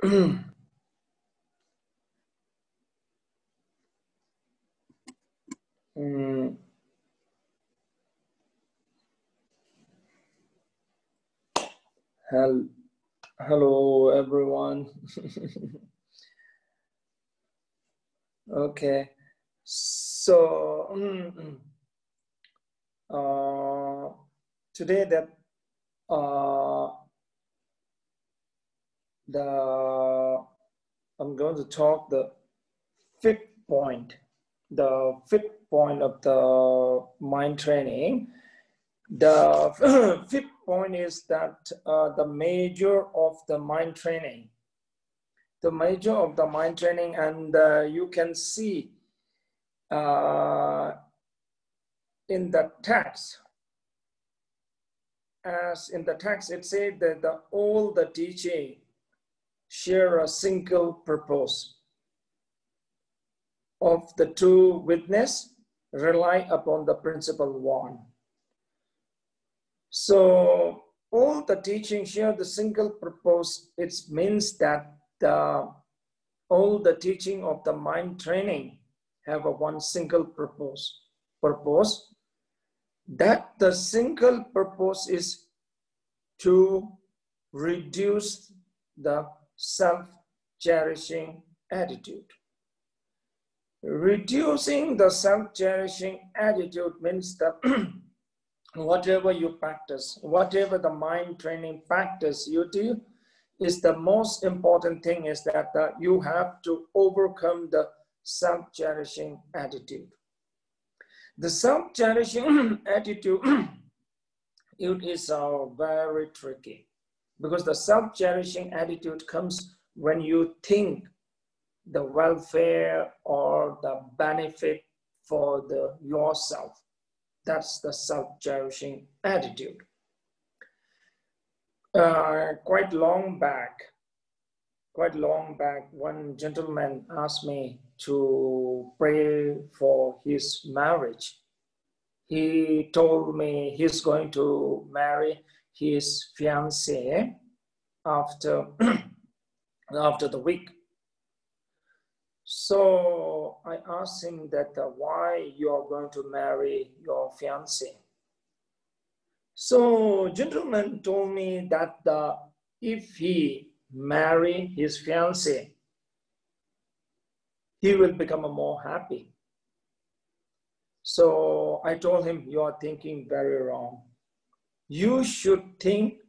Hello everyone. Okay, so today that I'm going to talk the fifth point of the mind training. The fifth point is that the major of the mind training. The major of the mind training, and you can see in the text, as in the text, it said that all the teaching share a single purpose. Of the two witness rely upon the principle one. So all the teaching share the single purpose. It means that all the teaching of the mind training have a one single purpose. That the single purpose is to reduce the self-cherishing attitude. Reducing the self-cherishing attitude means that whatever you practice, whatever the mind training practice you do, is the most important thing is that you have to overcome the self-cherishing attitude. The self-cherishing attitude it is very tricky, because the self-cherishing attitude comes when you think the welfare or the benefit for yourself. That's the self-cherishing attitude. Quite long back, one gentleman asked me to pray for his marriage. He told me he's going to marry his fiancée after the week. So I asked him that why you are going to marry your fiancée. So gentleman told me that if he marry his fiancée, he will become more happy. So I told him, you are thinking very wrong. You should think,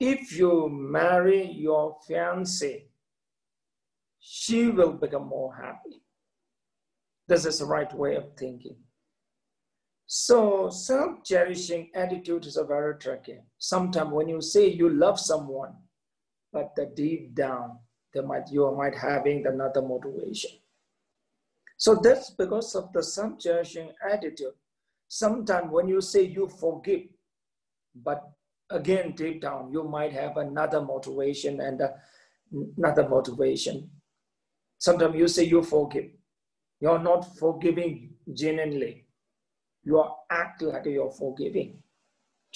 if you marry your fiancée, she will become more happy. This is the right way of thinking. So self-cherishing attitude is a very tricky. Sometimes when you say you love someone, but deep down, you might having another motivation. So that's because of the self-cherishing attitude. Sometimes when you say you forgive, but again, deep down, you might have another motivation and another motivation. Sometimes you say you forgive. You're not forgiving genuinely. You are acting like you're forgiving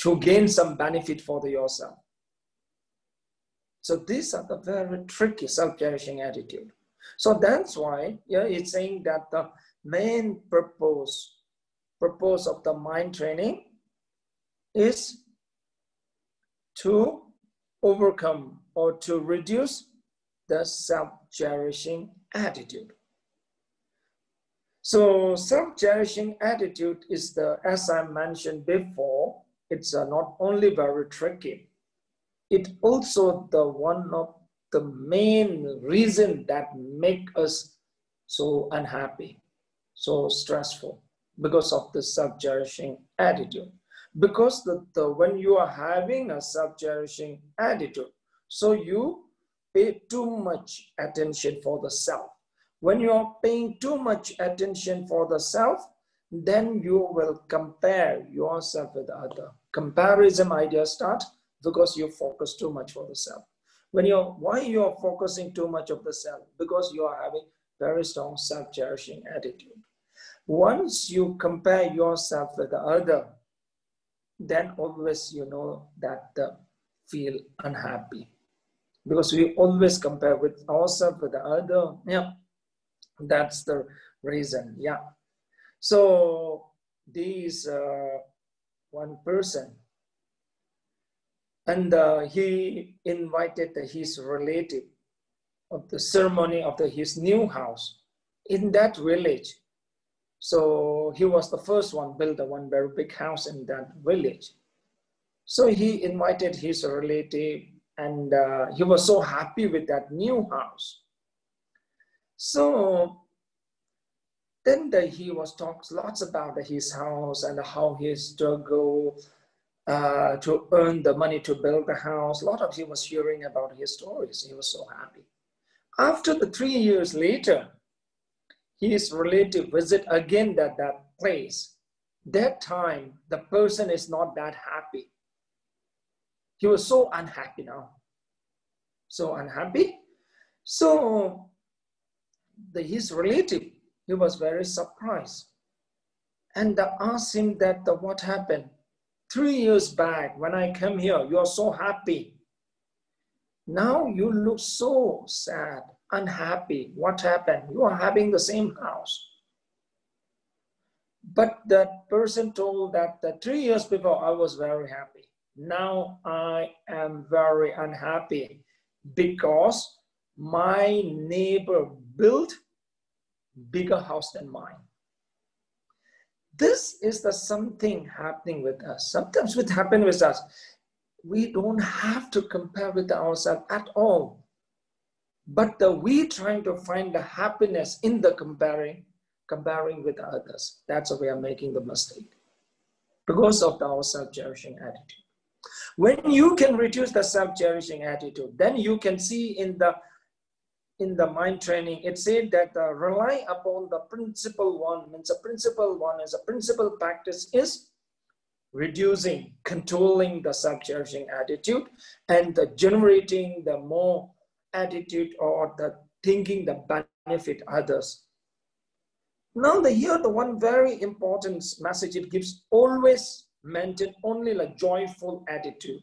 to gain some benefit for yourself. So these are the very tricky self-cherishing attitude. So that's why it's saying that the main purpose of the mind training is to overcome or to reduce the self-cherishing attitude. So self-cherishing attitude is as I mentioned before, it's not only very tricky, it also one of the main reason that make us so unhappy, so stressful, because of the self-cherishing attitude. Because when you are having a self-cherishing attitude, so you pay too much attention for the self. When you are paying too much attention for the self, then you will compare yourself with other. Comparison idea starts because you focus too much for the self. Why you are focusing too much of the self? Because you are having very strong self-cherishing attitude. Once you compare yourself with the other, then always you know that feel unhappy. because we always compare with ourselves with the other. Yeah, that's the reason. Yeah. So these one person, and he invited his relative of the ceremony of his new house in that village. So he was the first one, built one very big house in that village. So he invited his relative, and he was so happy with that new house. So then he was talks lots about his house and how he struggled to earn the money to build the house. A lot of he was hearing about his stories. He was so happy. After the 3 years later, his relative visit again that place. That time, the person is not that happy. He was so unhappy now. So unhappy. So his relative, he was very surprised. And asked him that what happened? 3 years back, when I came here, you are so happy. Now you look so sad, unhappy. What happened? You are having the same house. But that person told that 3 years before, I was very happy. Now I am very unhappy because my neighbor built bigger house than mine. This is the something happening with us. Sometimes it happens with us. We don't have to compare with ourselves at all. But we trying to find the happiness in the comparing with others. That's why we are making the mistake. Because of our self-cherishing attitude. When you can reduce the self-cherishing attitude, then you can see in the mind training, it said that rely upon the principle one. Means the principle one is a principle practice is reducing, controlling the self-cherishing attitude and generating the more attitude or the thinking the benefit others. Now here the one very important message it gives, always maintain only a joyful attitude.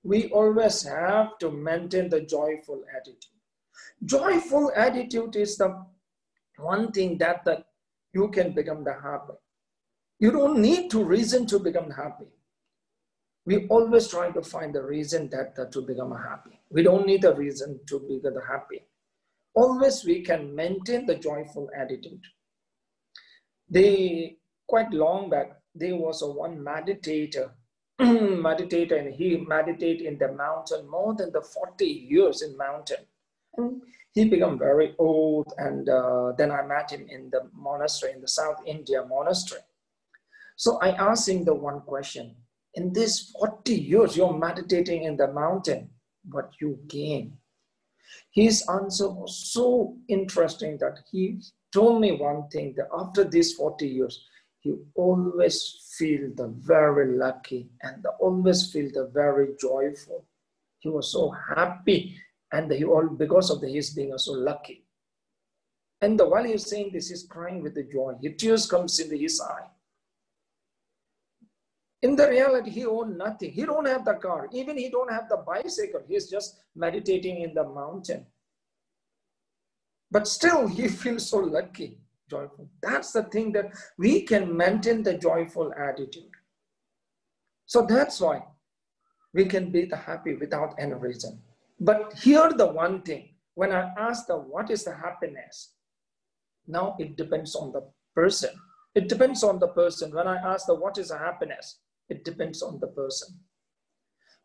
We always have to maintain the joyful attitude. Joyful attitude is the one thing that you can become the happy. You don't need to reason to become happy. We always try to find the reason that to become happy. We don't need a reason to become happy. Always we can maintain the joyful attitude. Quite long back, there was one meditator, and he meditated in the mountain more than 40 years in mountain. And he became very old, and then I met him in the monastery, in the South India monastery. So I asked him the one question, in this 40 years, you're meditating in the mountain, what you gain? His answer was so interesting that he told me one thing, that after these 40 years, he always feel the very lucky and always feel the very joyful. He was so happy, and because of his being so lucky. And while he was saying this, he's crying with the joy. Tears comes into his eye. In the reality, he owned nothing. He don't have the car. Even he don't have the bicycle. He's just meditating in the mountain. But still, he feels so lucky, joyful. That's the thing, that we can maintain the joyful attitude. So that's why we can be happy without any reason. But here the one thing, when I ask what is the happiness, now it depends on the person. It depends on the person. When I ask what is the happiness, it depends on the person.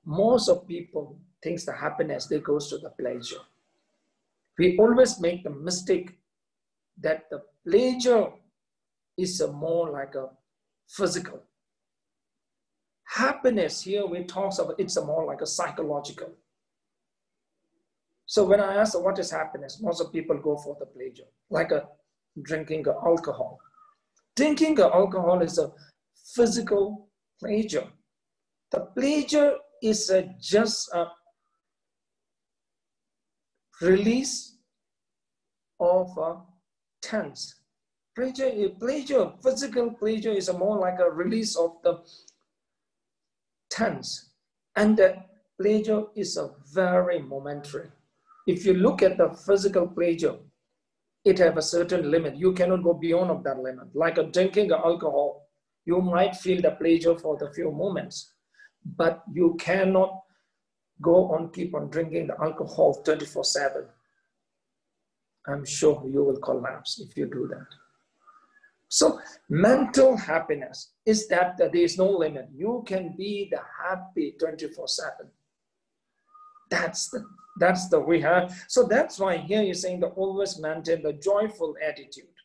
Most of people think the happiness, they goes to the pleasure. We always make the mistake that the pleasure is more like a physical. Happiness here we talk about, it's more like a psychological. So when I ask what is happiness, most of people go for the pleasure, like drinking alcohol. Drinking alcohol is a physical pleasure. The pleasure is just a release of tense. Pleasure, physical pleasure is more like a release of the tense. And the pleasure is a very momentary. If you look at the physical pleasure, it has a certain limit. You cannot go beyond of that limit. Like drinking alcohol, you might feel the pleasure for the few moments, but you cannot go on, keep on drinking the alcohol 24/7. I'm sure you will collapse if you do that. So mental happiness is that there is no limit. You can be the happy 24/7. That's the we have. So that's why here you're saying that always maintain the joyful attitude.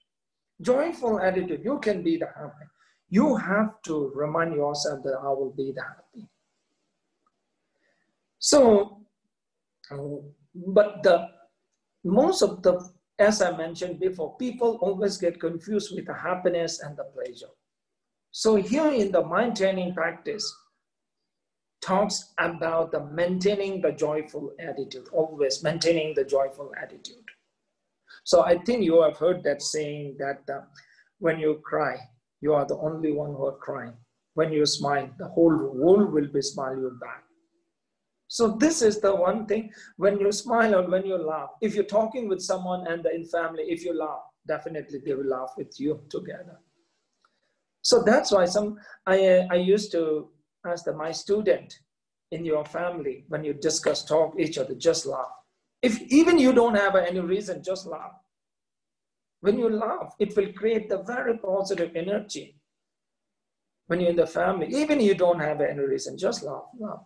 Joyful attitude, you can be the happy. You have to remind yourself that I will be the happy. So, but most of the, as I mentioned before, people always get confused with the happiness and the pleasure. So here in the mind training practice, talks about the maintaining the joyful attitude, always maintaining the joyful attitude. So I think you have heard that saying that when you cry, you are the only one who are crying. When you smile, the whole world will be smiling you back. So this is the one thing, when you smile or when you laugh, if you're talking with someone and in family, if you laugh, definitely they will laugh with you together. So that's why I used to ask my student, in your family, when you discuss, talk each other, just laugh. If even you don't have any reason, just laugh. When you laugh, it will create the very positive energy. When you're in the family, even you don't have any reason, just laugh, laugh.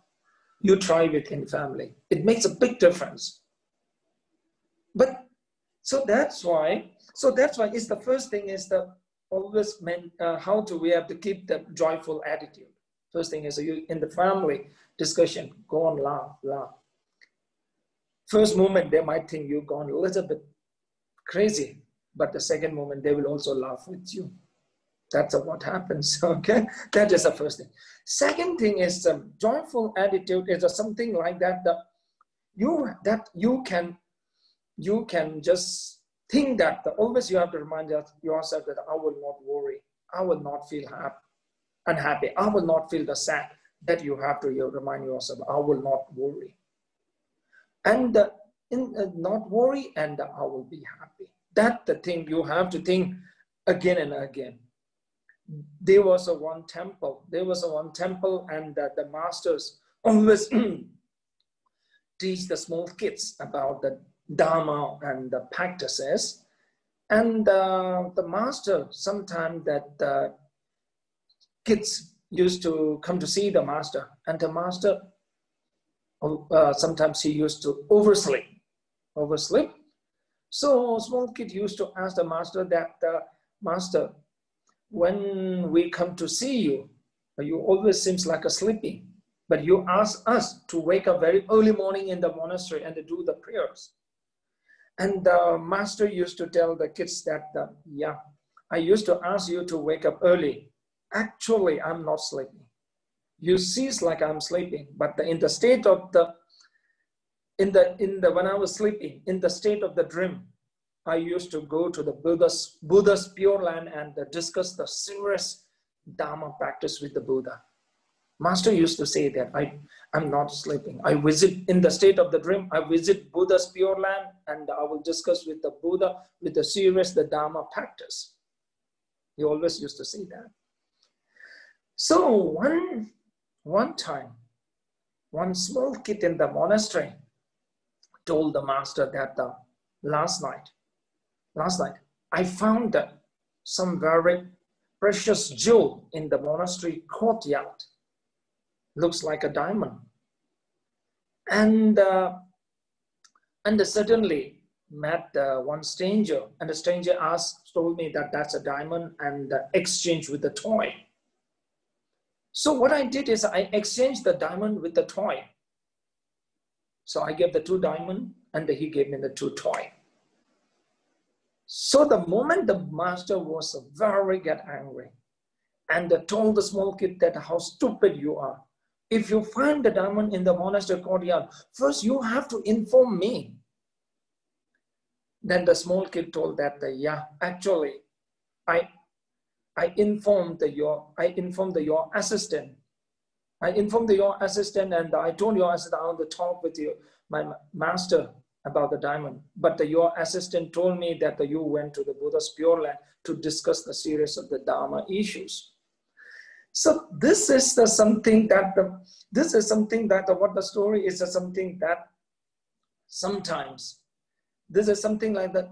You try within family. It makes a big difference. But so that's why it's the first thing is the always how do we have to keep the joyful attitude. First thing is you in the family discussion, go on, laugh, laugh. First moment they might think you've gone a little bit crazy, but the second moment they will also laugh with you. That's what happens, okay? That is the first thing. Second thing is joyful attitude is something like that, you can just think that always you have to remind yourself that I will not worry, I will not feel unhappy, I will not feel the sad. That you have to remind yourself, I will not worry. And not worry and I will be happy. That's the thing you have to think again and again. There was one temple and the masters always teach the small kids about the Dharma and the practices. And the master, sometimes that the kids used to come to see the master, and the master, sometimes he used to oversleep. So small kid used to ask the master that, master, when we come to see you, you always seems like a sleeping, but you ask us to wake up very early morning in the monastery and to do the prayers. And the master used to tell the kids that, yeah, I used to ask you to wake up early. Actually, I'm not sleeping. You see like I'm sleeping, but in the state of when I was sleeping, in the state of the dream, I used to go to the Buddha's pure land and discuss the serious Dharma practice with the Buddha. Master used to say that I'm not sleeping. I visit in the state of the dream. I visit Buddha's pure land and I will discuss with the Buddha with the serious the Dharma practice. He always used to say that. So one time, one small kid in the monastery told the master that last night, I found some very precious jewel in the monastery courtyard. Looks like a diamond. And suddenly met one stranger, and the stranger told me that that's a diamond and exchanged with the toy. So what I did is I exchanged the diamond with the toy. So I gave the 2 diamonds and he gave me the 2 toy. So the moment the master was very angry and told the small kid that how stupid you are. If you find the diamond in the monastery courtyard, first you have to inform me. Then the small kid told that, yeah, actually, I informed your assistant I informed your assistant and I told your assistant I want to talk with you, my master, about the diamond. But your assistant told me that you went to the Buddha's Pure Land to discuss the series of the Dharma issues. So this is something that what the story is, something that sometimes this is something like that.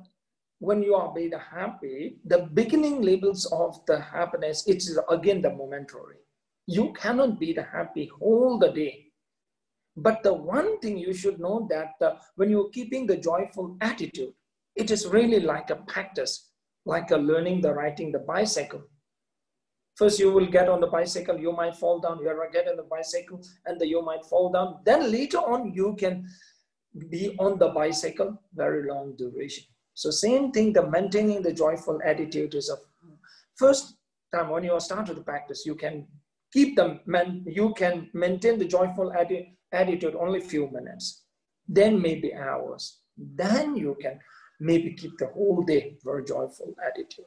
When you are very happy, the beginning levels of the happiness, it's again the momentary. You cannot be happy all the day. But the one thing you should know that when you're keeping the joyful attitude, it is really like a practice, like learning the riding the bicycle. First, you will get on the bicycle, you might fall down, you will get on the bicycle, and you might fall down. Then later on, you can be on the bicycle very long duration. So same thing, the maintaining the joyful attitude is first time when you start to practice, you can maintain the joyful attitude only few minutes, then maybe hours. Then you can maybe keep the whole day very joyful attitude.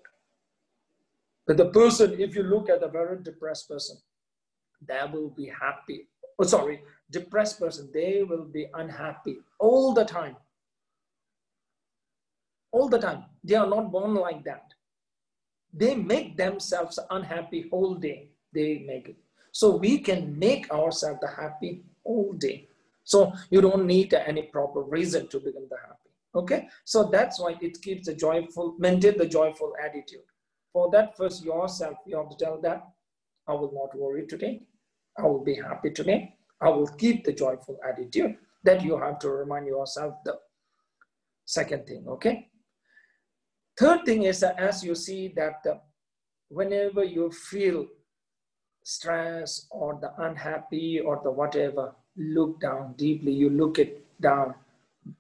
But the person, if you look at a very depressed person, they will be happy. Oh, sorry, depressed person, they will be unhappy all the time. All the time. They are not born like that. They make themselves unhappy whole day. They make it. So we can make ourselves happy all day. So you don't need any proper reason to become happy. Okay? So that's why it keeps the joyful, maintain the joyful attitude. For that, first yourself, you have to tell that I will not worry today. I will be happy today. I will keep the joyful attitude. That you have to remind yourself the second thing, okay? Third thing is that as you see that whenever you feel stress or the unhappy or the whatever, look down deeply, you look it down.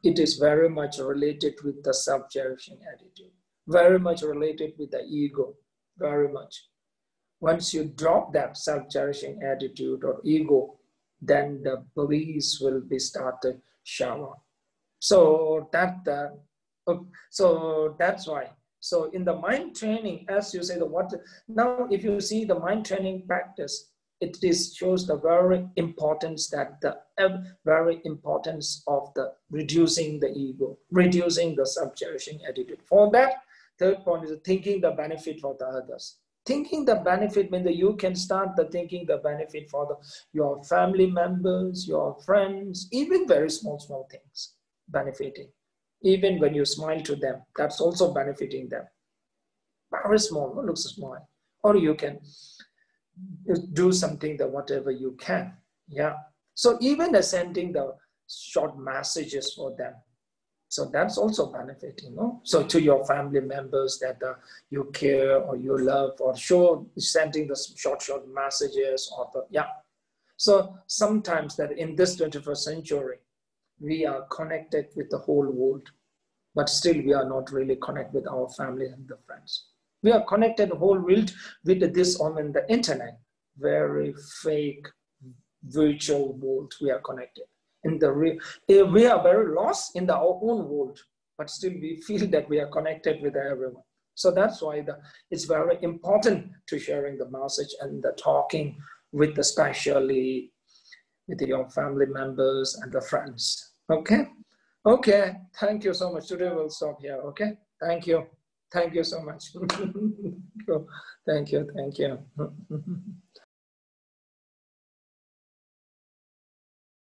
It is very much related with the self-cherishing attitude. Very much related with the ego, very much. Once you drop that self-cherishing attitude or ego, then the bliss will be started shower. So that's why. So in the mind training, as you say, now if you see the mind training practice, it shows the very importance of the reducing the ego, reducing the self-cherishing attitude. For that, third point is thinking the benefit for the others. Thinking the benefit means that you can start thinking the benefit for your family members, your friends, even very small things, benefiting. Even when you smile to them, that's also benefiting them. Very small, looks small. Or you can do something whatever you can. Yeah. So even sending the short messages for them. So that's also benefiting, no? So to your family members that you care or you love, or sending the short messages or yeah. So sometimes that in this 21st century, we are connected with the whole world, but still we are not really connected with our family and the friends. We are connected the whole world with this on the internet, very fake virtual world we are connected. We are very lost in our own world, but still we feel that we are connected with everyone. So that's why it's very important to sharing the message and the talking with especially with your family members and the friends. Okay? Okay, thank you so much. Today we'll stop here, okay? Thank you. Thank you so much. Thank you.